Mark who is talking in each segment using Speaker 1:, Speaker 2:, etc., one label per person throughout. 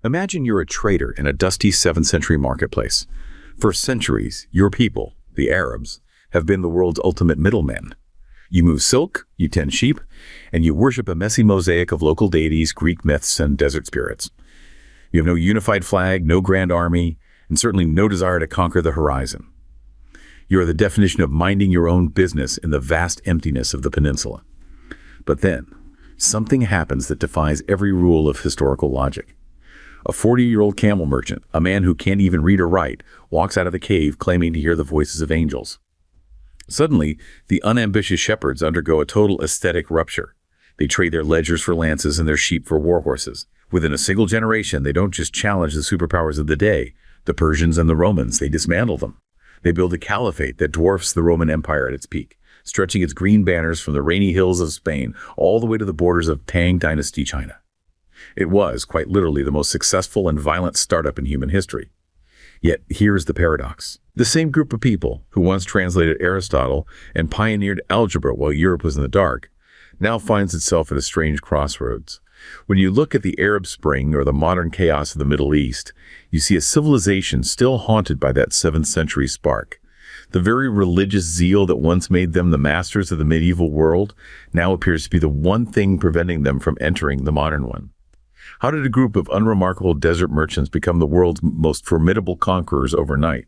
Speaker 1: Imagine you're a trader in a dusty 7th century marketplace. For centuries, your people, the Arabs, have been the world's ultimate middlemen. You move silk, you tend sheep, and you worship a messy mosaic of local deities, Greek myths, and desert spirits. You have no unified flag, no grand army, and certainly no desire to conquer the horizon. You are the definition of minding your own business in the vast emptiness of the peninsula. But then, something happens that defies every rule of historical logic. A 40-year-old camel merchant, a man who can't even read or write, walks out of the cave claiming to hear the voices of angels. Suddenly, the unambitious shepherds undergo a total aesthetic rupture. They trade their ledgers for lances and their sheep for war horses. Within a single generation, they don't just challenge the superpowers of the day, the Persians and the Romans, they dismantle them. They build a caliphate that dwarfs the Roman Empire at its peak, stretching its green banners from the rainy hills of Spain all the way to the borders of Tang Dynasty China. It was, quite literally, the most successful and violent startup in human history. Yet here's the paradox. The same group of people who once translated Aristotle and pioneered algebra while Europe was in the dark now finds itself at a strange crossroads. When you look at the Arab Spring or the modern chaos of the Middle East, you see a civilization still haunted by that 7th century spark. The very religious zeal that once made them the masters of the medieval world now appears to be the one thing preventing them from entering the modern one. How did a group of unremarkable desert merchants become the world's most formidable conquerors overnight?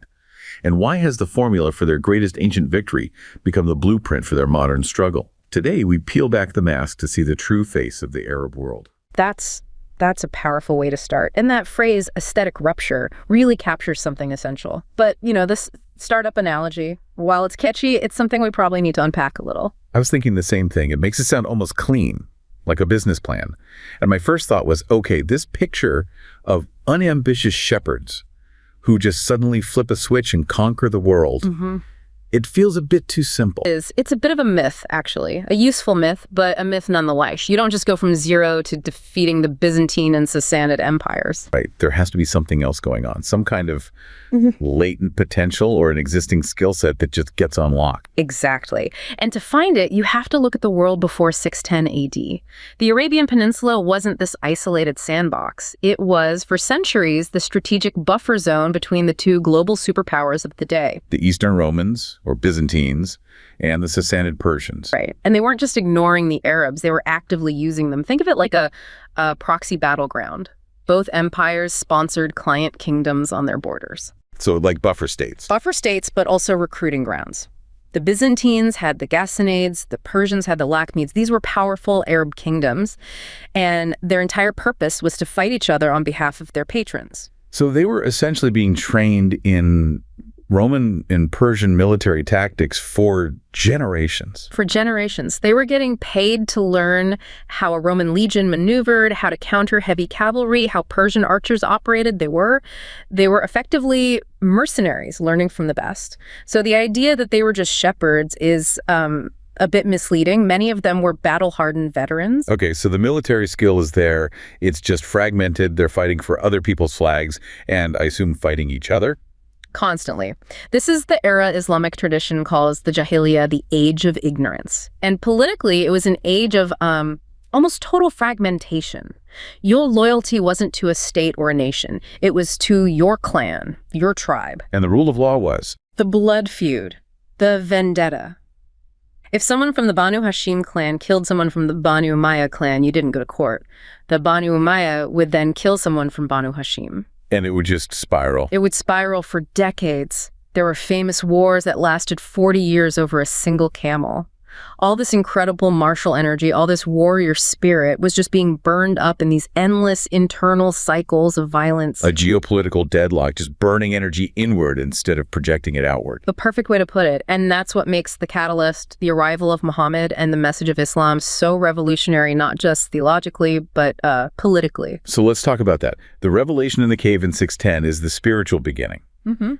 Speaker 1: And why has the formula for their greatest ancient victory become the blueprint for their modern struggle? Today, we peel back the mask to see the true face of the Arab world.
Speaker 2: That's a powerful way to start. And that phrase, aesthetic rupture, really captures something essential. But, this startup analogy, while it's catchy, it's something we probably need to unpack a little.
Speaker 1: I was thinking the same thing. It makes it sound almost clean, like a business plan. And my first thought was, okay, this picture of unambitious shepherds who just suddenly flip a switch and conquer the world, it feels a bit too simple.
Speaker 2: It's a bit of a myth, actually. A useful myth, but a myth nonetheless. You don't just go from zero to defeating the Byzantine and Sasanid empires.
Speaker 1: Right. There has to be something else going on, some kind of latent potential or an existing skill set that just gets unlocked.
Speaker 2: Exactly. And to find it, you have to look at the world before 610 AD. The Arabian Peninsula wasn't this isolated sandbox. It was, for centuries, the strategic buffer zone between the two global superpowers of the day.
Speaker 1: The Eastern Romans, or Byzantines, and the Sassanid Persians.
Speaker 2: Right. And they weren't just ignoring the Arabs, they were actively using them. Think of it like a proxy battleground. Both empires sponsored client kingdoms on their borders.
Speaker 1: So like buffer states.
Speaker 2: Buffer states, but also recruiting grounds. The Byzantines had the Sassanids, the Persians had the Lakhmids. These were powerful Arab kingdoms, and their entire purpose was to fight each other on behalf of their patrons.
Speaker 1: So they were essentially being trained in Roman and Persian military tactics for generations.
Speaker 2: For generations. They were getting paid to learn how a Roman legion maneuvered, how to counter heavy cavalry, how Persian archers operated. They were effectively mercenaries learning from the best. So the idea that they were just shepherds is a bit misleading. Many of them were battle-hardened veterans.
Speaker 1: Okay, so the military skill is there. It's just fragmented. They're fighting for other people's flags and I assume fighting each other.
Speaker 2: Constantly. This is the era Islamic tradition calls the Jahiliyyah, the age of ignorance. And politically, it was an age of almost total fragmentation. Your loyalty wasn't to a state or a nation. It was to your clan, your tribe.
Speaker 1: And the rule of law was?
Speaker 2: The blood feud, the vendetta. If someone from the Banu Hashim clan killed someone from the Banu Umayyah clan, you didn't go to court. The Banu Umayyah would then kill someone from Banu Hashim.
Speaker 1: And it would just spiral.
Speaker 2: It would spiral for decades. There were famous wars that lasted 40 years over a single camel. All this incredible martial energy, all this warrior spirit was just being burned up in these endless internal cycles of violence.
Speaker 1: A geopolitical deadlock, just burning energy inward instead of projecting it outward.
Speaker 2: The perfect way to put it. And that's what makes the catalyst, the arrival of Muhammad and the message of Islam so revolutionary, not just theologically, but politically.
Speaker 1: So let's talk about that. The revelation in the cave in 610 is the spiritual beginning.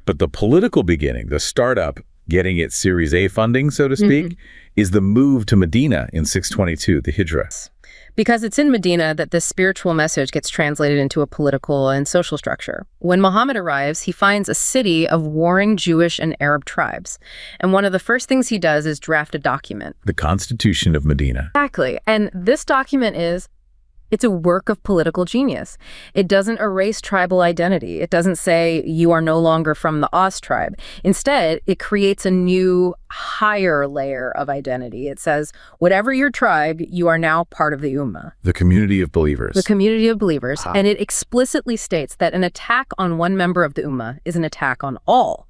Speaker 1: But the political beginning, the startup, getting its Series A funding, so to speak, is the move to Medina in 622, the Hijra.
Speaker 2: Because it's in Medina that this spiritual message gets translated into a political and social structure. When Muhammad arrives, he finds a city of warring Jewish and Arab tribes. And one of the first things he does is draft a document.
Speaker 1: The Constitution of Medina.
Speaker 2: Exactly. And this document is It's a work of political genius. It doesn't erase tribal identity. It doesn't say you are no longer from the Oz tribe. Instead, it creates a new, higher layer of identity. It says, whatever your tribe, you are now part of the Ummah.
Speaker 1: The community of believers.
Speaker 2: The community of believers.
Speaker 1: Wow.
Speaker 2: And it explicitly states that an attack on one member of the Ummah is an attack on all.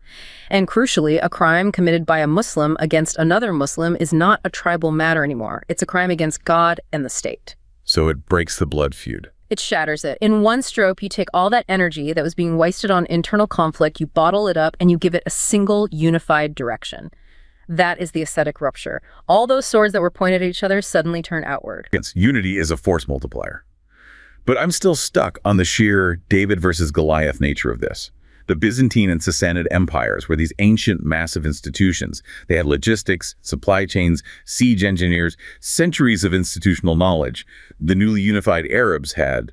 Speaker 2: And crucially, a crime committed by a Muslim against another Muslim is not a tribal matter anymore. It's a crime against God and the state.
Speaker 1: So it breaks the blood feud.
Speaker 2: It shatters it. In one stroke, you take all that energy that was being wasted on internal conflict, you bottle it up, and you give it a single, unified direction. That is the aesthetic rupture. All those swords that were pointed at each other suddenly turn outward.
Speaker 1: Unity is a force multiplier. But I'm still stuck on the sheer David versus Goliath nature of this. The Byzantine and Sasanid empires were these ancient, massive institutions. They had logistics, supply chains, siege engineers, centuries of institutional knowledge. The newly unified Arabs had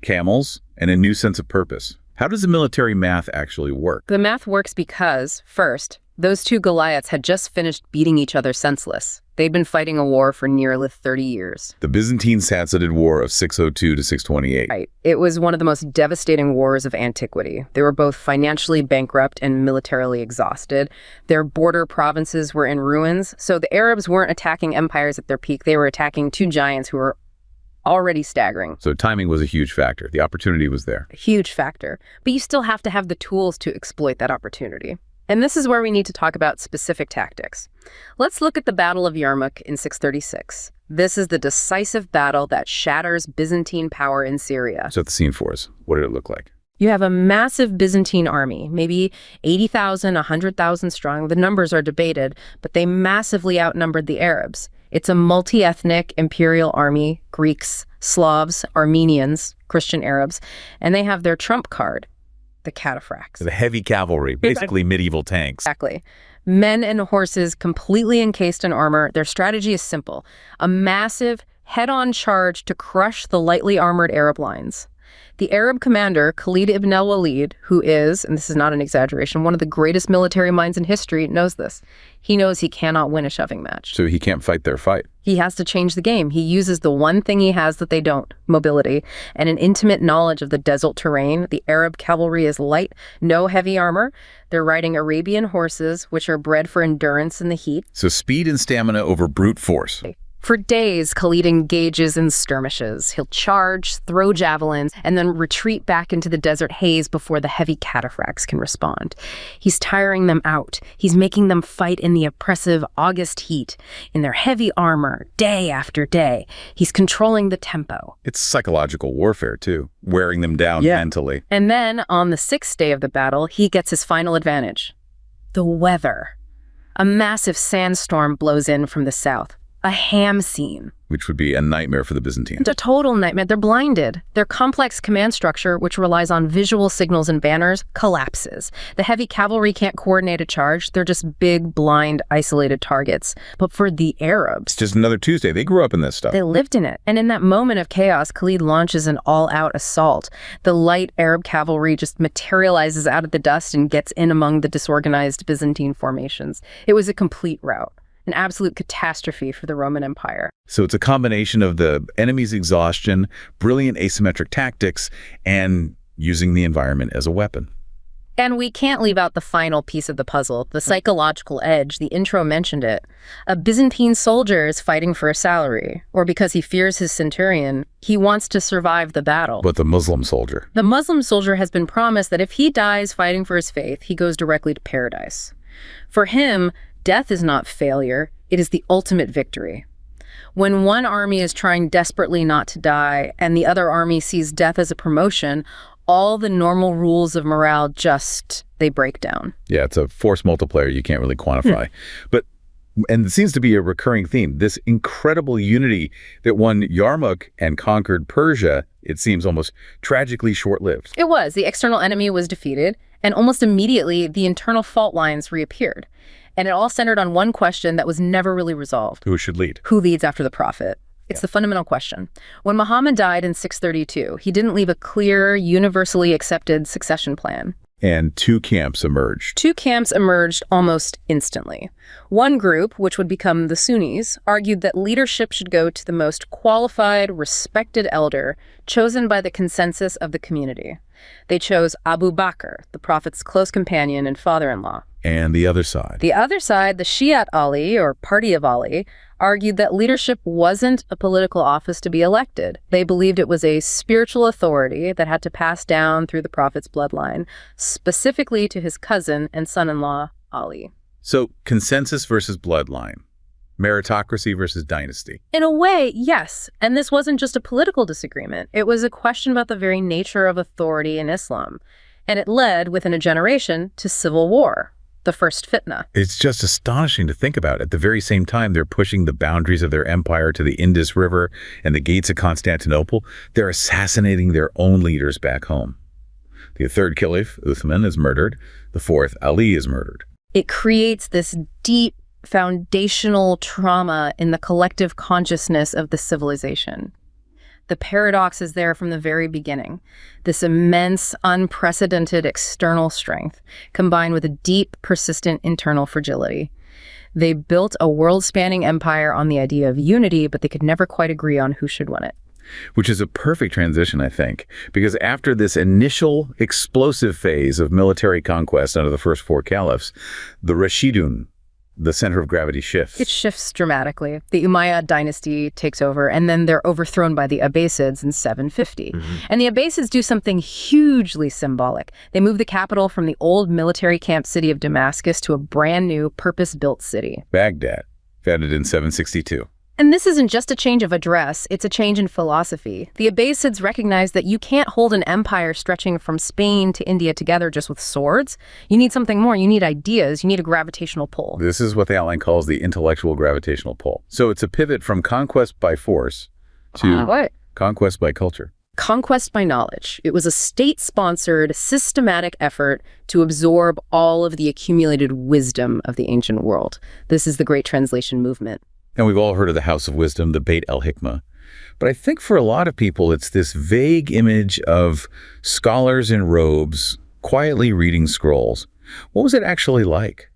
Speaker 1: camels and a new sense of purpose. How does the military math actually work?
Speaker 2: The math works because, first, those two Goliaths had just finished beating each other senseless. They'd been fighting a war for nearly 30 years.
Speaker 1: The Byzantine-Sasanid War of 602 to 628.
Speaker 2: Right. It was one of the most devastating wars of antiquity. They were both financially bankrupt and militarily exhausted. Their border provinces were in ruins, so the Arabs weren't attacking empires at their peak. They were attacking two giants who were already staggering.
Speaker 1: So timing was a huge factor. The opportunity was there.
Speaker 2: A huge factor. But you still have to have the tools to exploit that opportunity. And this is where we need to talk about specific tactics. Let's look at the Battle of Yarmouk in 636. This is the decisive battle that shatters Byzantine power in Syria.
Speaker 1: Set the scene for us. What did it look like?
Speaker 2: You have a massive Byzantine army, maybe 80,000, 100,000 strong. The numbers are debated, but they massively outnumbered the Arabs. It's a multi-ethnic imperial army, Greeks, Slavs, Armenians, Christian Arabs, and they have their trump card, the cataphracts.
Speaker 1: The heavy cavalry, basically medieval tanks.
Speaker 2: Exactly. Men and horses completely encased in armor. Their strategy is simple. A massive head-on charge to crush the lightly armored Arab lines. The Arab commander, Khalid ibn al-Walid, who is, and this is not an exaggeration, one of the greatest military minds in history, knows this. He knows he cannot win a shoving match.
Speaker 1: So he can't fight their fight.
Speaker 2: He has to change the game. He uses the one thing he has that they don't, mobility, and an intimate knowledge of the desert terrain. The Arab cavalry is light, no heavy armor. They're riding Arabian horses, which are bred for endurance in the heat.
Speaker 1: So speed and stamina over brute force.
Speaker 2: For days, Khalid engages in skirmishes. He'll charge, throw javelins, and then retreat back into the desert haze before the heavy cataphracts can respond. He's tiring them out. He's making them fight in the oppressive August heat, in their heavy armor, day after day. He's controlling the tempo.
Speaker 1: It's psychological warfare, too, wearing them down mentally.
Speaker 2: And then, on the sixth day of the battle, he gets his final advantage. The weather. A massive sandstorm blows in from the south. A ham scene.
Speaker 1: Which would be a nightmare for the Byzantines.
Speaker 2: It's a total nightmare. They're blinded. Their complex command structure, which relies on visual signals and banners, collapses. The heavy cavalry can't coordinate a charge. They're just big, blind, isolated targets. But for the Arabs...
Speaker 1: It's just another Tuesday. They grew up in this stuff.
Speaker 2: They lived in it. And in that moment of chaos, Khalid launches an all-out assault. The light Arab cavalry just materializes out of the dust and gets in among the disorganized Byzantine formations. It was a complete rout. An absolute catastrophe for the Roman Empire.
Speaker 1: So it's a combination of the enemy's exhaustion, brilliant asymmetric tactics, and using the environment as a weapon.
Speaker 2: And we can't leave out the final piece of the puzzle, the psychological edge. The intro mentioned it. A Byzantine soldier is fighting for a salary, or because he fears his centurion, he wants to survive the battle.
Speaker 1: But the Muslim soldier?
Speaker 2: The Muslim soldier has been promised that if he dies fighting for his faith, he goes directly to paradise. For him, death is not failure, it is the ultimate victory. When one army is trying desperately not to die and the other army sees death as a promotion, all the normal rules of morale they break down.
Speaker 1: Yeah, it's a force multiplier you can't really quantify. And it seems to be a recurring theme, this incredible unity that won Yarmouk and conquered Persia, it seems almost tragically short-lived.
Speaker 2: It was. The external enemy was defeated, and almost immediately the internal fault lines reappeared. And it all centered on one question that was never really resolved.
Speaker 1: Who should lead?
Speaker 2: Who leads after the prophet? It's the fundamental question. When Muhammad died in 632, he didn't leave a clear, universally accepted succession plan.
Speaker 1: And two camps emerged.
Speaker 2: Two camps emerged almost instantly. One group, which would become the Sunnis, argued that leadership should go to the most qualified, respected elder, chosen by the consensus of the community. They chose Abu Bakr, the Prophet's close companion and father-in-law.
Speaker 1: And the other side?
Speaker 2: The other side, the Shiite Ali, or Party of Ali, argued that leadership wasn't a political office to be elected. They believed it was a spiritual authority that had to pass down through the Prophet's bloodline, specifically to his cousin and son-in-law, Ali.
Speaker 1: So, consensus versus bloodline. Meritocracy versus dynasty.
Speaker 2: In a way, yes. And this wasn't just a political disagreement. It was a question about the very nature of authority in Islam. And it led, within a generation, to civil war, the first fitna.
Speaker 1: It's just astonishing to think about. At the very same time they're pushing the boundaries of their empire to the Indus River and the gates of Constantinople, they're assassinating their own leaders back home. The third caliph, Uthman, is murdered. The fourth, Ali, is murdered.
Speaker 2: It creates this deep foundational trauma in the collective consciousness of the civilization. The paradox is there from the very beginning. This immense, unprecedented external strength, combined with a deep, persistent internal fragility. They built a world-spanning empire on the idea of unity, but they could never quite agree on who should win it.
Speaker 1: Which is a perfect transition, I think, because after this initial explosive phase of military conquest under the first four caliphs, the Rashidun, the center of gravity, shifts.
Speaker 2: It shifts dramatically. The Umayyad dynasty takes over, and then they're overthrown by the Abbasids in 750. And the Abbasids do something hugely symbolic. They move the capital from the old military camp city of Damascus to a brand new, purpose-built city.
Speaker 1: Baghdad, founded in 762.
Speaker 2: And this isn't just a change of address, it's a change in philosophy. The Abbasids recognize that you can't hold an empire stretching from Spain to India together just with swords. You need something more. You need ideas. You need a gravitational pull.
Speaker 1: This is what the outline calls the intellectual gravitational pull. So it's a pivot from conquest by force to conquest by culture.
Speaker 2: Conquest by knowledge. It was a state-sponsored, systematic effort to absorb all of the accumulated wisdom of the ancient world. This is the Great Translation movement.
Speaker 1: And we've all heard of the House of Wisdom, the Beit el-Hikmah. But I think for a lot of people, it's this vague image of scholars in robes quietly reading scrolls. What was it actually like?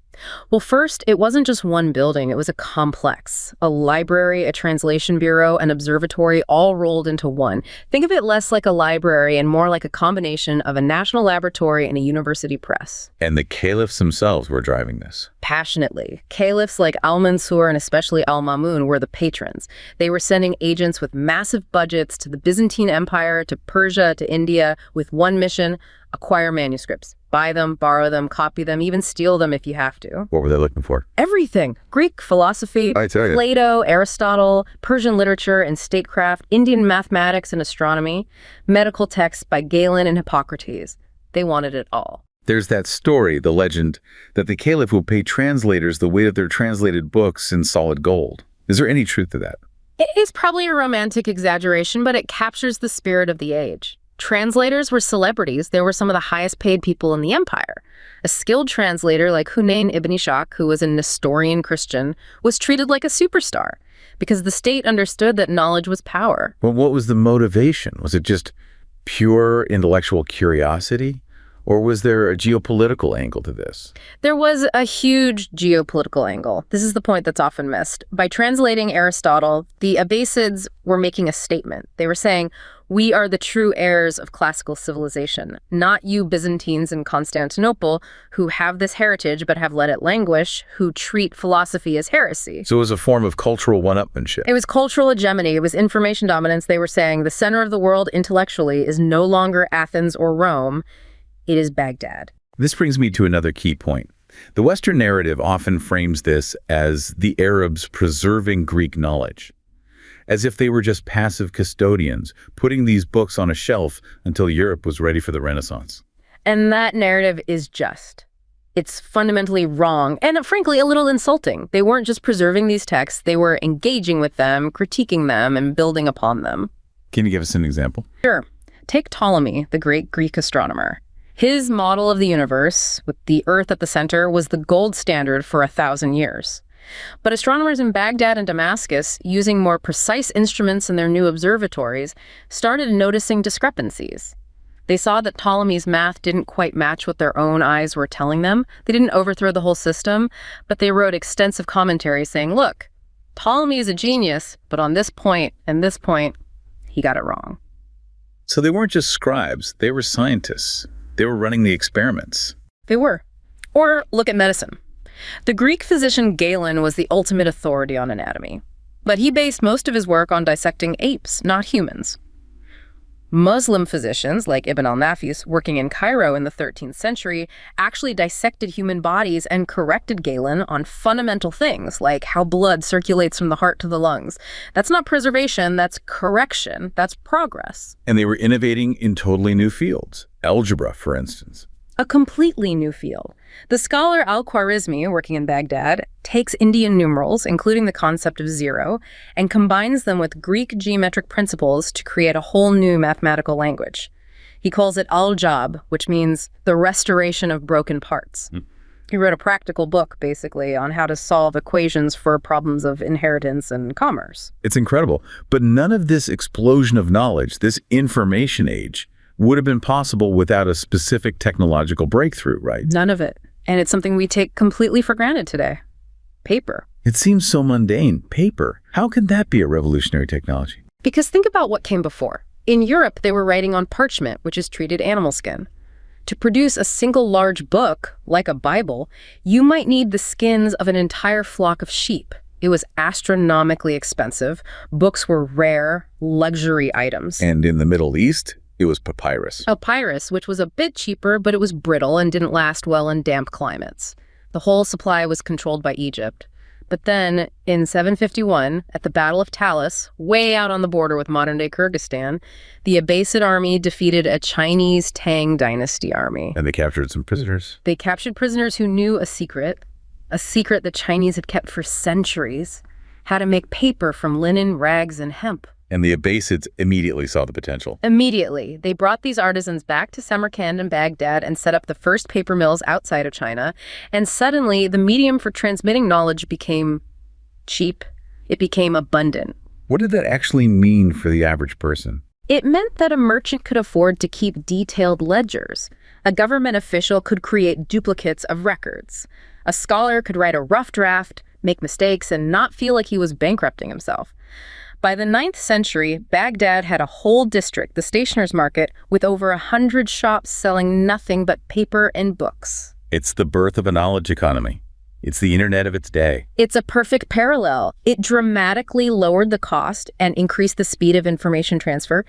Speaker 2: Well, first, it wasn't just one building. It was a complex. A library, a translation bureau, an observatory, all rolled into one. Think of it less like a library and more like a combination of a national laboratory and a university press.
Speaker 1: And the caliphs themselves were driving this.
Speaker 2: Passionately. Caliphs like Al-Mansur and especially Al-Mamun were the patrons. They were sending agents with massive budgets to the Byzantine Empire, to Persia, to India, with one mission: acquire manuscripts. Buy them, borrow them, copy them, even steal them if you have to.
Speaker 1: What were they looking for?
Speaker 2: Everything. Greek philosophy, Plato, Aristotle, Persian literature and statecraft, Indian mathematics and astronomy, medical texts by Galen and Hippocrates. They wanted it all.
Speaker 1: There's that story, the legend, that the caliph would pay translators the weight of their translated books in solid gold. Is there any truth to that?
Speaker 2: It is probably a romantic exaggeration, but it captures the spirit of the age. Translators were celebrities. They were some of the highest paid people in the empire. A skilled translator like Hunayn ibn Ishaq, who was a Nestorian Christian, was treated like a superstar because the state understood that knowledge was power.
Speaker 1: Well, what was the motivation? Was it just pure intellectual curiosity? Or was there a geopolitical angle to this?
Speaker 2: There was a huge geopolitical angle. This is the point that's often missed. By translating Aristotle, the Abbasids were making a statement. They were saying, we are the true heirs of classical civilization, not you Byzantines in Constantinople who have this heritage but have let it languish, who treat philosophy as heresy.
Speaker 1: So it was a form of cultural one-upmanship.
Speaker 2: It was cultural hegemony. It was information dominance. They were saying the center of the world intellectually is no longer Athens or Rome. It is Baghdad.
Speaker 1: This brings me to another key point. The Western narrative often frames this as the Arabs preserving Greek knowledge, as if they were just passive custodians, putting these books on a shelf until Europe was ready for the Renaissance.
Speaker 2: And that narrative is just. It's fundamentally wrong and, frankly, a little insulting. They weren't just preserving these texts. They were engaging with them, critiquing them, and building upon them.
Speaker 1: Can you give us an example?
Speaker 2: Sure. Take Ptolemy, the great Greek astronomer. His model of the universe, with the Earth at the center, was the gold standard for 1,000 years. But astronomers in Baghdad and Damascus, using more precise instruments in their new observatories, started noticing discrepancies. They saw that Ptolemy's math didn't quite match what their own eyes were telling them. They didn't overthrow the whole system, but they wrote extensive commentaries saying, look, Ptolemy is a genius, but on this point and this point, he got it wrong.
Speaker 1: So they weren't just scribes, they were scientists. They were running the experiments.
Speaker 2: They were. Or look at medicine. The Greek physician Galen was the ultimate authority on anatomy, but he based most of his work on dissecting apes, not humans. Muslim physicians, like Ibn al-Nafis, working in Cairo in the 13th century, actually dissected human bodies and corrected Galen on fundamental things, like how blood circulates from the heart to the lungs. That's not preservation, that's correction, that's progress.
Speaker 1: And they were innovating in totally new fields. Algebra, for instance.
Speaker 2: A completely new field. The scholar al-Khwarizmi, working in Baghdad, takes Indian numerals, including the concept of zero, and combines them with Greek geometric principles to create a whole new mathematical language. He calls it al-Jab, which means the restoration of broken parts. He wrote a practical book, basically, on how to solve equations for problems of inheritance and commerce.
Speaker 1: It's incredible. But none of this explosion of knowledge, this information age, would have been possible without a specific technological breakthrough, right?
Speaker 2: None of it. And it's something we take completely for granted today. Paper.
Speaker 1: It seems so mundane. Paper. How can that be a revolutionary technology?
Speaker 2: Because think about what came before. In Europe, they were writing on parchment, which is treated animal skin. To produce a single large book, like a Bible, you might need the skins of an entire flock of sheep. It was astronomically expensive. Books were rare, luxury items.
Speaker 1: And in the Middle East, it was papyrus.
Speaker 2: Papyrus, which was a bit cheaper, but it was brittle and didn't last well in damp climates. The whole supply was controlled by Egypt. But then, in 751, at the Battle of Talis, way out on the border with modern-day Kyrgyzstan, the Abbasid army defeated a Chinese Tang dynasty army.
Speaker 1: And they captured some prisoners.
Speaker 2: They captured prisoners who knew a secret the Chinese had kept for centuries, how to make paper from linen, rags, and hemp.
Speaker 1: And the Abbasids immediately saw the potential.
Speaker 2: Immediately. They brought these artisans back to Samarkand and Baghdad and set up the first paper mills outside of China. And suddenly, the medium for transmitting knowledge became cheap. It became abundant.
Speaker 1: What did that actually mean for the average person?
Speaker 2: It meant that a merchant could afford to keep detailed ledgers. A government official could create duplicates of records. A scholar could write a rough draft, make mistakes, and not feel like he was bankrupting himself. By the 9th century, Baghdad had a whole district, the stationer's market, with over 100 shops selling nothing but paper and books.
Speaker 1: It's the birth of a knowledge economy. It's the internet of its day.
Speaker 2: It's a perfect parallel. It dramatically lowered the cost and increased the speed of information transfer.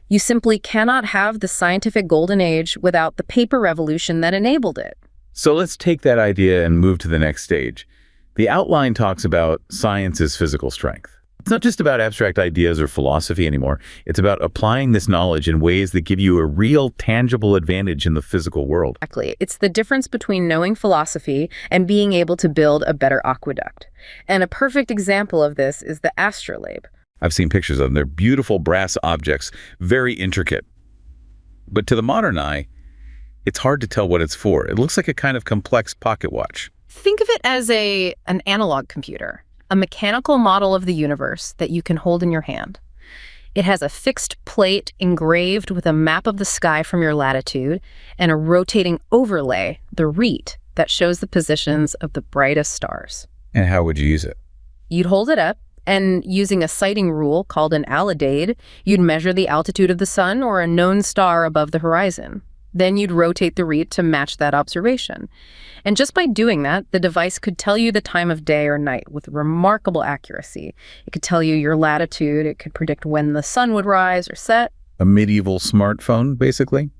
Speaker 2: You simply cannot have the scientific golden age without the paper revolution that enabled it.
Speaker 1: So let's take that idea and move to the next stage. The outline talks about science's physical strength. It's not just about abstract ideas or philosophy anymore. It's about applying this knowledge in ways that give you a real, tangible advantage in the physical world.
Speaker 2: Exactly. It's the difference between knowing philosophy and being able to build a better aqueduct. And a perfect example of this is the astrolabe.
Speaker 1: I've seen pictures of them. They're beautiful brass objects, very intricate. But to the modern eye, it's hard to tell what it's for. It looks like a kind of complex pocket watch.
Speaker 2: Think of it as an analog computer. A mechanical model of the universe that you can hold in your hand. It has a fixed plate engraved with a map of the sky from your latitude and a rotating overlay, the REIT, that shows the positions of the brightest stars.
Speaker 1: And how would you use it?
Speaker 2: You'd hold it up, and using a sighting rule called an alidade, you'd measure the altitude of the sun or a known star above the horizon. Then you'd rotate the REIT to match that observation. And just by doing that, the device could tell you the time of day or night with remarkable accuracy. It could tell you your latitude. It could predict when the sun would rise or set.
Speaker 1: A medieval smartphone, basically,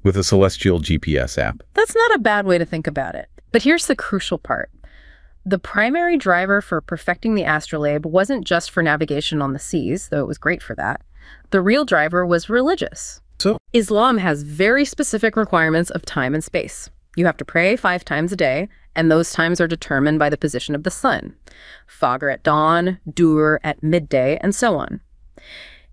Speaker 1: with a celestial GPS app.
Speaker 2: That's not a bad way to think about it. But here's the crucial part. The primary driver for perfecting the astrolabe wasn't just for navigation on the seas, though it was great for that. The real driver was religious.
Speaker 1: So,
Speaker 2: Islam has very specific requirements of time and space. You have to pray 5 times a day, and those times are determined by the position of the sun. Fajr at dawn, Dhuhr at midday, and so on.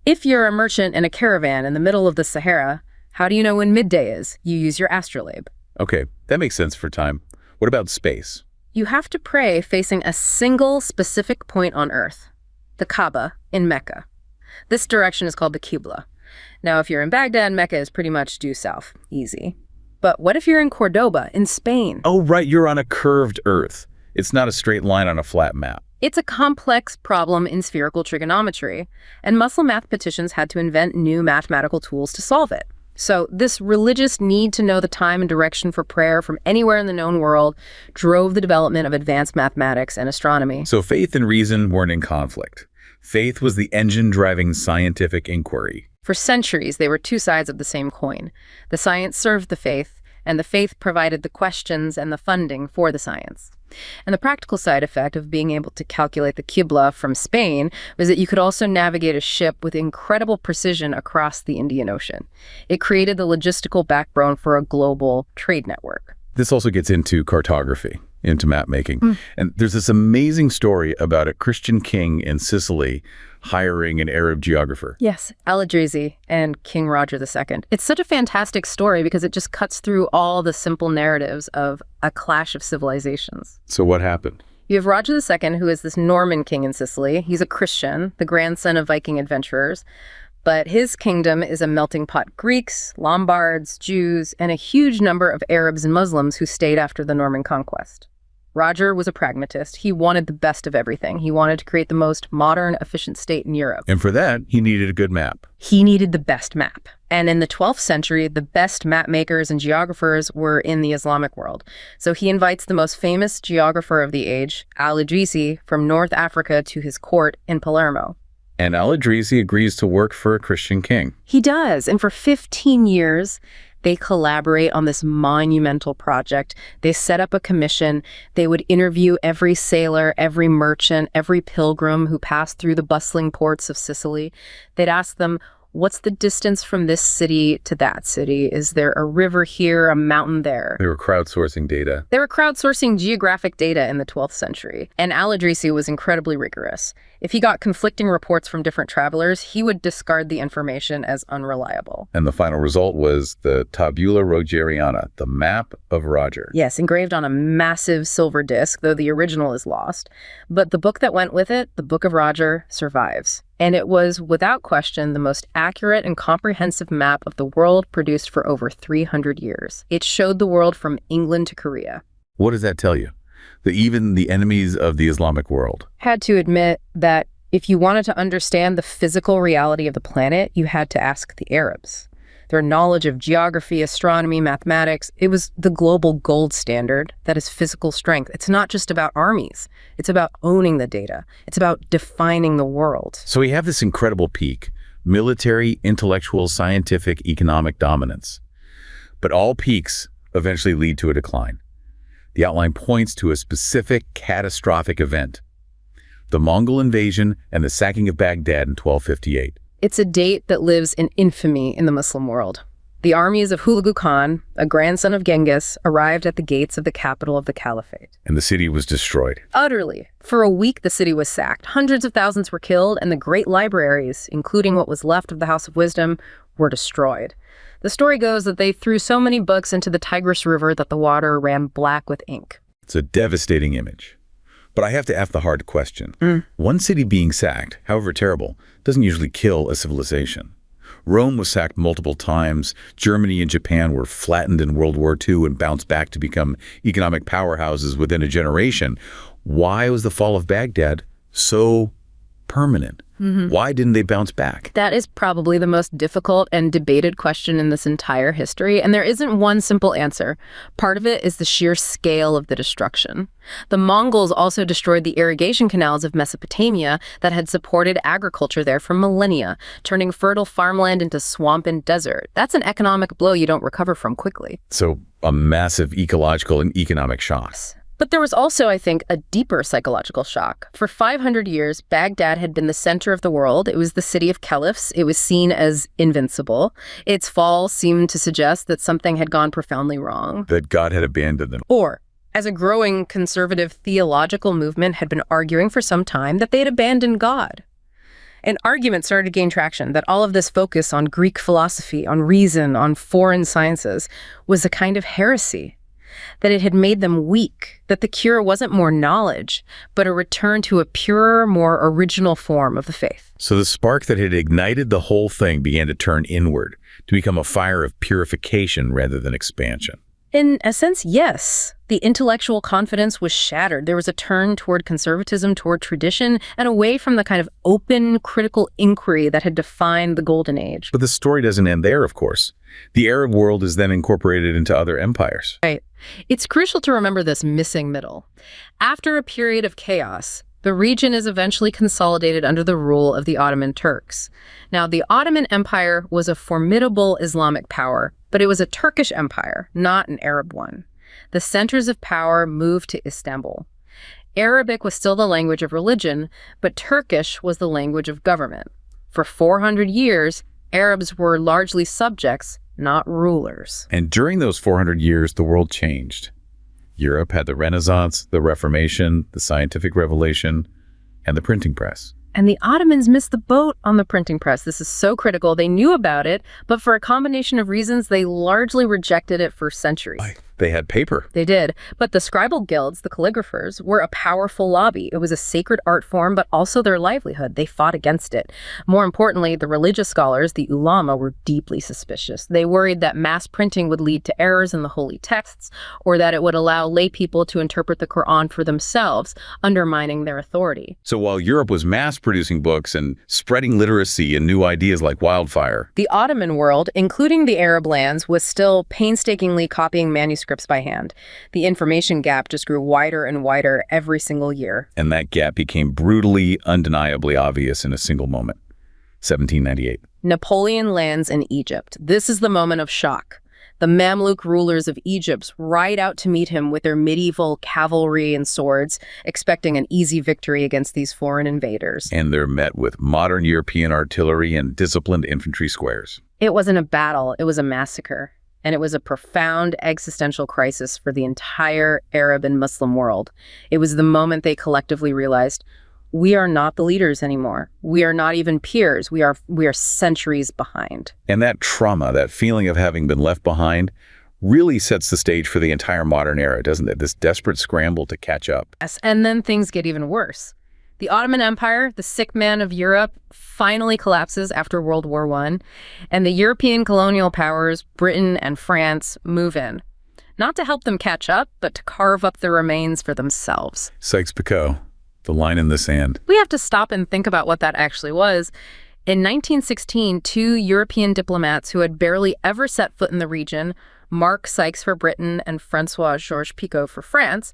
Speaker 2: If you're a merchant in a caravan in the middle of the Sahara, how do you know when midday is? You use your astrolabe.
Speaker 1: okay, that makes sense for time. What about space?
Speaker 2: You have to pray facing a single specific point on Earth, the Kaaba in Mecca. This direction is called the Qibla. Now, if you're in Baghdad, Mecca is pretty much due south. Easy. But what if you're in Cordoba, in Spain?
Speaker 1: Oh, right, you're on a curved Earth. It's not a straight line on a flat map.
Speaker 2: It's a complex problem in spherical trigonometry, and Muslim mathematicians had to invent new mathematical tools to solve it. So this religious need to know the time and direction for prayer from anywhere in the known world drove the development of advanced mathematics and astronomy.
Speaker 1: So faith and reason weren't in conflict. Faith was the engine driving scientific inquiry.
Speaker 2: For centuries, they were two sides of the same coin. The science served the faith, and the faith provided the questions and the funding for the science. And the practical side effect of being able to calculate the Qibla from Spain was that you could also navigate a ship with incredible precision across the Indian Ocean. It created the logistical backbone for a global trade network.
Speaker 1: This also gets into cartography, into map making. And there's this amazing story about a Christian king in Sicily hiring an Arab geographer.
Speaker 2: Yes, Al-Idrisi and King Roger II. It's such a fantastic story because it just cuts through all the simple narratives of a clash of civilizations.
Speaker 1: So what happened?
Speaker 2: You have Roger II, who is this Norman king in Sicily. He's a Christian, the grandson of Viking adventurers. But his kingdom is a melting pot of Greeks, Lombards, Jews, and a huge number of Arabs and Muslims who stayed after the Norman conquest. Roger was a pragmatist. He wanted the best of everything. He wanted to create the most modern, efficient state in Europe.
Speaker 1: And for that, he needed a good map.
Speaker 2: He needed the best map. And in the 12th century, the best map makers and geographers were in the Islamic world. So he invites the most famous geographer of the age, Al-Idrisi, from North Africa to his court in Palermo.
Speaker 1: And Al-Idrisi agrees to work for a Christian king.
Speaker 2: He does. And for 15 years, they collaborate on this monumental project. They set up a commission. They would interview every sailor, every merchant, every pilgrim who passed through the bustling ports of Sicily. They'd ask them, what's the distance from this city to that city? Is there a river here, a mountain there?
Speaker 1: They were crowdsourcing data.
Speaker 2: They were crowdsourcing geographic data in the 12th century. And Al-Idrisi was incredibly rigorous. If he got conflicting reports from different travelers, he would discard the information as unreliable.
Speaker 1: And the final result was the Tabula Rogeriana, the map of Roger.
Speaker 2: Yes, engraved on a massive silver disc, though the original is lost. But the book that went with it, the Book of Roger, survives. And it was, without question, the most accurate and comprehensive map of the world produced for over 300 years. It showed the world from England to Korea.
Speaker 1: What does that tell you? That even the enemies of the Islamic world
Speaker 2: Had to admit that if you wanted to understand the physical reality of the planet, you had to ask the Arabs. Their knowledge of geography, astronomy, mathematics, it was the global gold standard that is physical strength. It's not just about armies. It's about owning the data. It's about defining the world.
Speaker 1: So we have this incredible peak, military, intellectual, scientific, economic dominance. But all peaks eventually lead to a decline. The outline points to a specific catastrophic event: the Mongol invasion and the sacking of Baghdad in 1258.
Speaker 2: It's a date that lives in infamy in the Muslim world. The armies of Hulagu Khan, a grandson of Genghis, arrived at the gates of the capital of the Caliphate.
Speaker 1: And the city was destroyed.
Speaker 2: Utterly. For a week, the city was sacked. Hundreds of thousands were killed, and the great libraries, including what was left of the House of Wisdom, were destroyed. The story goes that they threw so many books into the Tigris River that the water ran black with ink.
Speaker 1: It's a devastating image. But I have to ask the hard question. One city being sacked, however terrible, doesn't usually kill a civilization. Rome was sacked multiple times. Germany and Japan were flattened in World War II and bounced back to become economic powerhouses within a generation. Why was the fall of Baghdad so permanent? Why didn't they bounce back?
Speaker 2: That is probably the most difficult and debated question in this entire history, and there isn't one simple answer. Part of it is the sheer scale of the destruction. The Mongols also destroyed the irrigation canals of Mesopotamia that had supported agriculture there for millennia, turning fertile farmland into swamp and desert. That's an economic blow you don't recover from quickly.
Speaker 1: So a massive ecological and economic shock.
Speaker 2: But there was also, I think, a deeper psychological shock. For 500 years, Baghdad had been the center of the world. It was the city of caliphs. It was seen as invincible. Its fall seemed to suggest that something had gone profoundly wrong.
Speaker 1: That God had abandoned them.
Speaker 2: Or, as a growing conservative theological movement had been arguing for some time, that they had abandoned God. An argument started to gain traction that all of this focus on Greek philosophy, on reason, on foreign sciences, was a kind of heresy. that it had made them weak, that the cure wasn't more knowledge, but a return to a purer, more original form of the faith.
Speaker 1: So the spark that had ignited the whole thing began to turn inward, to become a fire of purification rather than expansion.
Speaker 2: In a sense, yes. The intellectual confidence was shattered. There was a turn toward conservatism, toward tradition, and away from the kind of open, critical inquiry that had defined the Golden Age.
Speaker 1: But the story doesn't end there, of course. The Arab world is then incorporated into other empires.
Speaker 2: Right. It's crucial to remember this missing middle. After a period of chaos, the region is eventually consolidated under the rule of the Ottoman Turks. Now, the Ottoman Empire was a formidable Islamic power, but it was a Turkish empire, not an Arab one. The centers of power moved to Istanbul. Arabic was still the language of religion, but Turkish was the language of government. For 400 years, Arabs were largely subjects, not rulers.
Speaker 1: And during those 400 years, the world changed. Europe had the Renaissance, the Reformation, the scientific revelation, and the printing press.
Speaker 2: And the Ottomans missed the boat on the printing press. This is so critical. They knew about it, but for a combination of reasons, they largely rejected it for centuries.
Speaker 1: They had paper.
Speaker 2: They did. But the scribal guilds, the calligraphers, were a powerful lobby. It was a sacred art form, but also their livelihood. They fought against it. More importantly, the religious scholars, the ulama, were deeply suspicious. They worried that mass printing would lead to errors in the holy texts, or that it would allow lay people to interpret the Quran for themselves, undermining their authority.
Speaker 1: So while Europe was mass-producing books and spreading literacy and new ideas like wildfire,
Speaker 2: the Ottoman world, including the Arab lands, was still painstakingly copying manuscripts by hand. The information gap just grew wider and wider every single year.
Speaker 1: and that gap became brutally, undeniably obvious in a single moment. 1798.
Speaker 2: Napoleon lands in Egypt. This is the moment of shock. The Mamluk rulers of Egypt ride out to meet him with their medieval cavalry and swords, expecting an easy victory against these foreign invaders.
Speaker 1: And they're met with modern European artillery and disciplined infantry squares.
Speaker 2: It wasn't a battle, it was a massacre. And it was a profound existential crisis for the entire Arab and Muslim world. It was the moment they collectively realized, we are not the leaders anymore. We are not even peers. We are centuries behind.
Speaker 1: And that trauma, that feeling of having been left behind, really sets the stage for the entire modern era, doesn't it? This desperate scramble to catch up.
Speaker 2: Yes, and then things get even worse. The Ottoman Empire, the sick man of Europe, finally collapses after World War I, and the European colonial powers, Britain and France, move in. Not to help them catch up, but to carve up the remains for themselves.
Speaker 1: Sykes-Picot, the line in the sand.
Speaker 2: We have to stop and think about what that actually was. In 1916, two European diplomats who had barely ever set foot in the region, Mark Sykes for Britain and Francois-Georges Picot for France,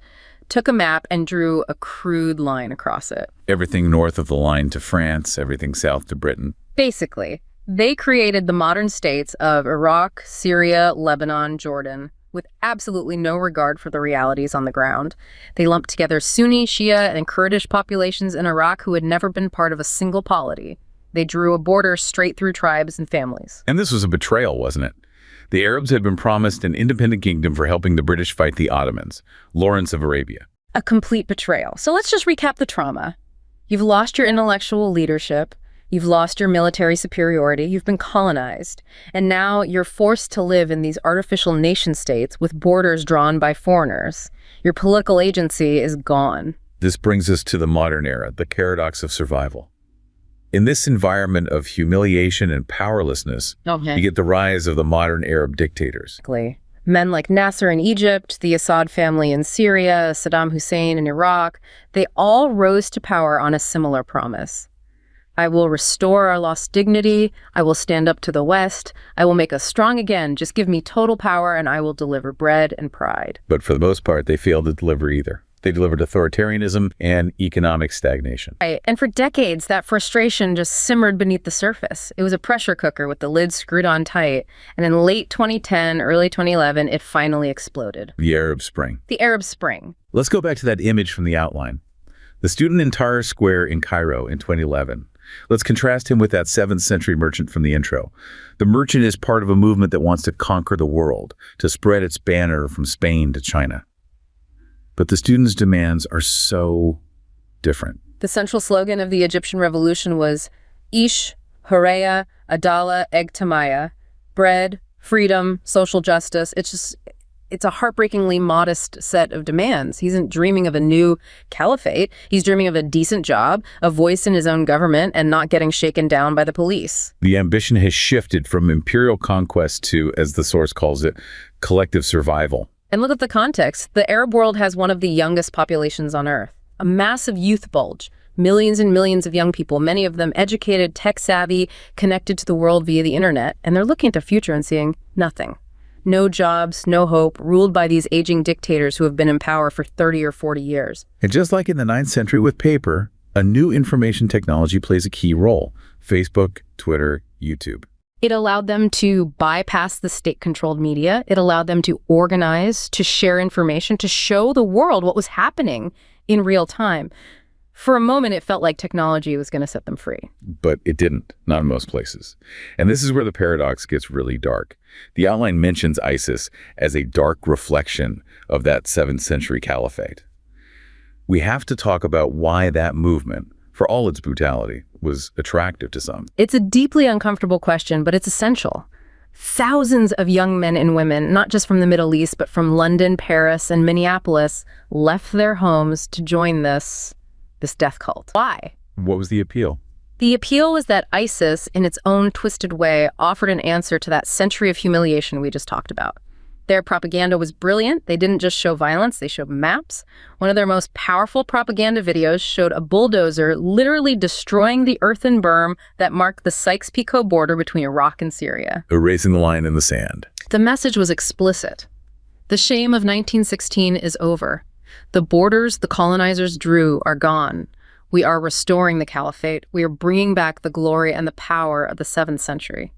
Speaker 2: took a map and drew a crude line across it.
Speaker 1: Everything north of the line to France, everything south to Britain.
Speaker 2: Basically, they created the modern states of Iraq, Syria, Lebanon, Jordan, with absolutely no regard for the realities on the ground. They lumped together Sunni, Shia, and Kurdish populations in Iraq who had never been part of a single polity. They drew a border straight through tribes and families.
Speaker 1: And this was a betrayal, wasn't it? The Arabs had been promised an independent kingdom for helping the British fight the Ottomans, Lawrence of Arabia.
Speaker 2: A complete betrayal. So let's just recap the trauma. You've lost your intellectual leadership. You've lost your military superiority. You've been colonized. And now you're forced to live in these artificial nation states with borders drawn by foreigners. Your political agency is gone.
Speaker 1: This brings us to the modern era, the paradox of survival. In this environment of humiliation and powerlessness, you get the rise of the modern Arab dictators.
Speaker 2: Men like Nasser in Egypt, the Assad family in Syria, Saddam Hussein in Iraq, they all rose to power on a similar promise. I will restore our lost dignity. I will stand up to the West. I will make us strong again. Just give me total power and I will deliver bread and pride.
Speaker 1: But for the most part, they failed to deliver either. They delivered authoritarianism and economic stagnation.
Speaker 2: Right. And for decades, that frustration just simmered beneath the surface. It was a pressure cooker with the lid screwed on tight. And in late 2010, early 2011, it finally exploded.
Speaker 1: The Arab Spring.
Speaker 2: The Arab Spring.
Speaker 1: Let's go back to that image from the outline. The student in Tahrir Square in Cairo in 2011. Let's contrast him with that 7th century merchant from the intro. The merchant is part of a movement that wants to conquer the world, to spread its banner from Spain to China. But the student's demands are so different.
Speaker 2: The central slogan of the Egyptian Revolution was Ish, Hurriya, Adala, Egtamaya, bread, freedom, social justice. it's a heartbreakingly modest set of demands. He isn't dreaming of a new caliphate. He's dreaming of a decent job, a voice in his own government, and not getting shaken down by the police.
Speaker 1: The ambition has shifted from imperial conquest to, as the source calls it, collective survival.
Speaker 2: And look at the context. The Arab world has one of the youngest populations on Earth, a massive youth bulge. Millions and millions of young people, many of them educated, tech-savvy, connected to the world via the internet, and they're looking at the future and seeing nothing. No jobs, no hope, ruled by these aging dictators who have been in power for 30 or 40 years.
Speaker 1: And just like in the 9th century with paper, a new information technology plays a key role. Facebook, Twitter, YouTube.
Speaker 2: It allowed them to bypass the state-controlled media. It allowed them to organize, to share information, to show the world what was happening in real time. For a moment, it felt like technology was going to set them free.
Speaker 1: But it didn't, not in most places. And this is where the paradox gets really dark. The outline mentions ISIS as a dark reflection of that 7th century caliphate. We have to talk about why that movement, for all its brutality, was attractive to some.
Speaker 2: It's a deeply uncomfortable question, but it's essential. Thousands of young men and women, not just from the Middle East, but from London, Paris, and Minneapolis, left their homes to join this death cult. Why?
Speaker 1: What was the appeal?
Speaker 2: The appeal was that ISIS, in its own twisted way, offered an answer to that century of humiliation we just talked about. Their propaganda was brilliant. They didn't just show violence, they showed maps. One of their most powerful propaganda videos showed a bulldozer literally destroying the earthen berm that marked the Sykes-Picot border between Iraq and Syria.
Speaker 1: Erasing the line in the sand.
Speaker 2: The message was explicit. The shame of 1916 is over. The borders the colonizers drew are gone. We are restoring the caliphate. We are bringing back the glory and the power of the 7th century.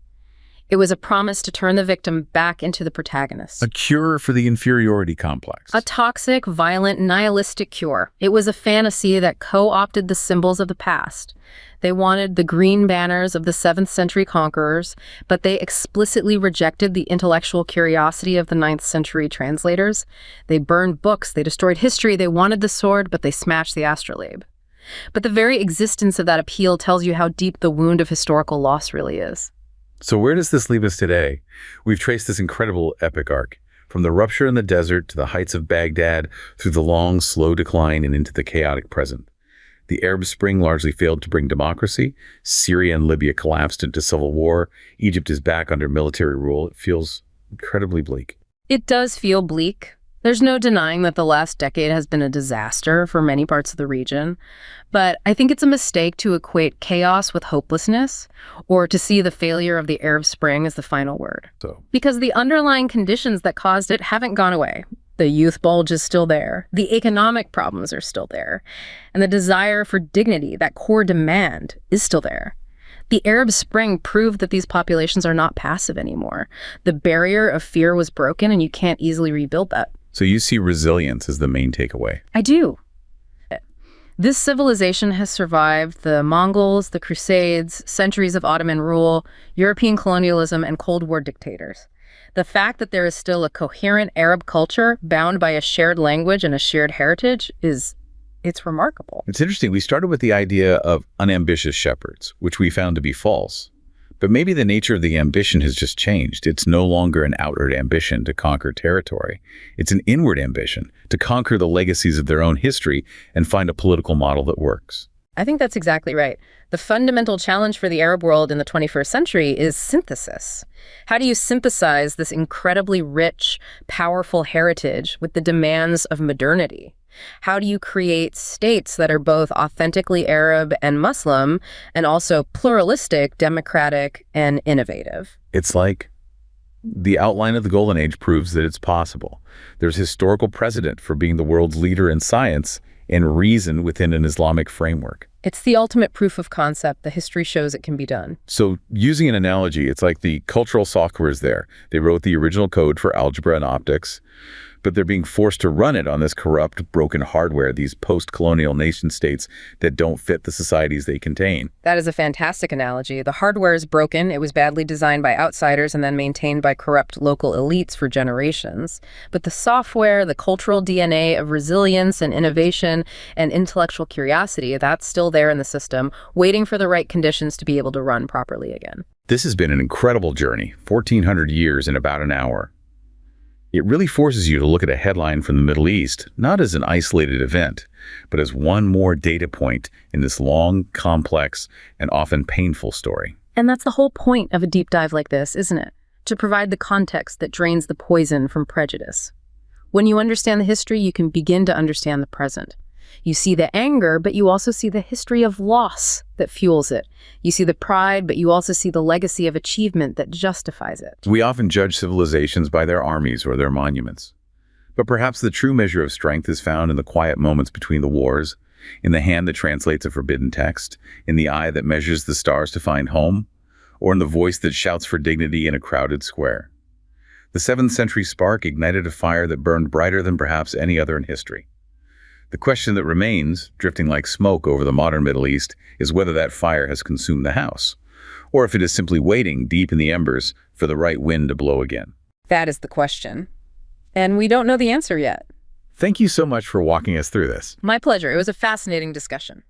Speaker 2: It was a promise to turn the victim back into the protagonist.
Speaker 1: A cure for the inferiority complex.
Speaker 2: A toxic, violent, nihilistic cure. It was a fantasy that co-opted the symbols of the past. They wanted the green banners of the 7th century conquerors, but they explicitly rejected the intellectual curiosity of the 9th century translators. They burned books, they destroyed history, they wanted the sword, but they smashed the astrolabe. But the very existence of that appeal tells you how deep the wound of historical loss really is.
Speaker 1: So where does this leave us today? We've traced this incredible epic arc, from the rupture in the desert to the heights of Baghdad, through the long, slow decline and into the chaotic present. The Arab Spring largely failed to bring democracy. Syria and Libya collapsed into civil war. Egypt is back under military rule. It feels incredibly bleak.
Speaker 2: It does feel bleak. There's no denying that the last decade has been a disaster for many parts of the region. But I think it's a mistake to equate chaos with hopelessness or to see the failure of the Arab Spring as the final word. Because the underlying conditions that caused it haven't gone away. The youth bulge is still there. The economic problems are still there. And the desire for dignity, that core demand, is still there. The Arab Spring proved that these populations are not passive anymore. The barrier of fear was broken, and you can't easily rebuild that.
Speaker 1: So you see resilience as the main takeaway.
Speaker 2: I do. This civilization has survived the Mongols, the Crusades, centuries of Ottoman rule, European colonialism, and Cold War dictators. The fact that there is still a coherent Arab culture bound by a shared language and a shared heritage it's remarkable.
Speaker 1: It's interesting. We started with the idea of unambitious shepherds, which we found to be false. But maybe the nature of the ambition has just changed. It's no longer an outward ambition to conquer territory. It's an inward ambition to conquer the legacies of their own history and find a political model that works.
Speaker 2: I think that's exactly right. The fundamental challenge for the Arab world in the 21st century is synthesis. How do you synthesize this incredibly rich, powerful heritage with the demands of modernity? How do you create states that are both authentically Arab and Muslim, and also pluralistic, democratic, and innovative?
Speaker 1: It's like the outline of the Golden Age proves that it's possible. There's historical precedent for being the world's leader in science and reason within an Islamic framework.
Speaker 2: It's the ultimate proof of concept. The history shows it can be done.
Speaker 1: So using an analogy, it's like the cultural software is there. They wrote the original code for algebra and optics, but they're being forced to run it on this corrupt, broken hardware, these post-colonial nation states that don't fit the societies they contain.
Speaker 2: That is a fantastic analogy. The hardware is broken. It was badly designed by outsiders and then maintained by corrupt local elites for generations. But the software, the cultural DNA of resilience and innovation and intellectual curiosity, that's still there in the system, waiting for the right conditions to be able to run properly again.
Speaker 1: This has been an incredible journey, 1,400 years in about an hour. It really forces you to look at a headline from the Middle East, not as an isolated event, but as one more data point in this long, complex, and often painful story.
Speaker 2: And that's the whole point of a deep dive like this, isn't it? To provide the context that drains the poison from prejudice. When you understand the history, you can begin to understand the present. You see the anger, but you also see the history of loss that fuels it. You see the pride, but you also see the legacy of achievement that justifies it.
Speaker 1: We often judge civilizations by their armies or their monuments. But perhaps the true measure of strength is found in the quiet moments between the wars, in the hand that translates a forbidden text, in the eye that measures the stars to find home, or in the voice that shouts for dignity in a crowded square. The 7th century spark ignited a fire that burned brighter than perhaps any other in history. The question that remains, drifting like smoke over the modern Middle East, is whether that fire has consumed the house, or if it is simply waiting deep in the embers for the right wind to blow again.
Speaker 2: That is the question. And we don't know the answer yet.
Speaker 1: Thank you so much for walking us through this.
Speaker 2: My pleasure. It was a fascinating discussion.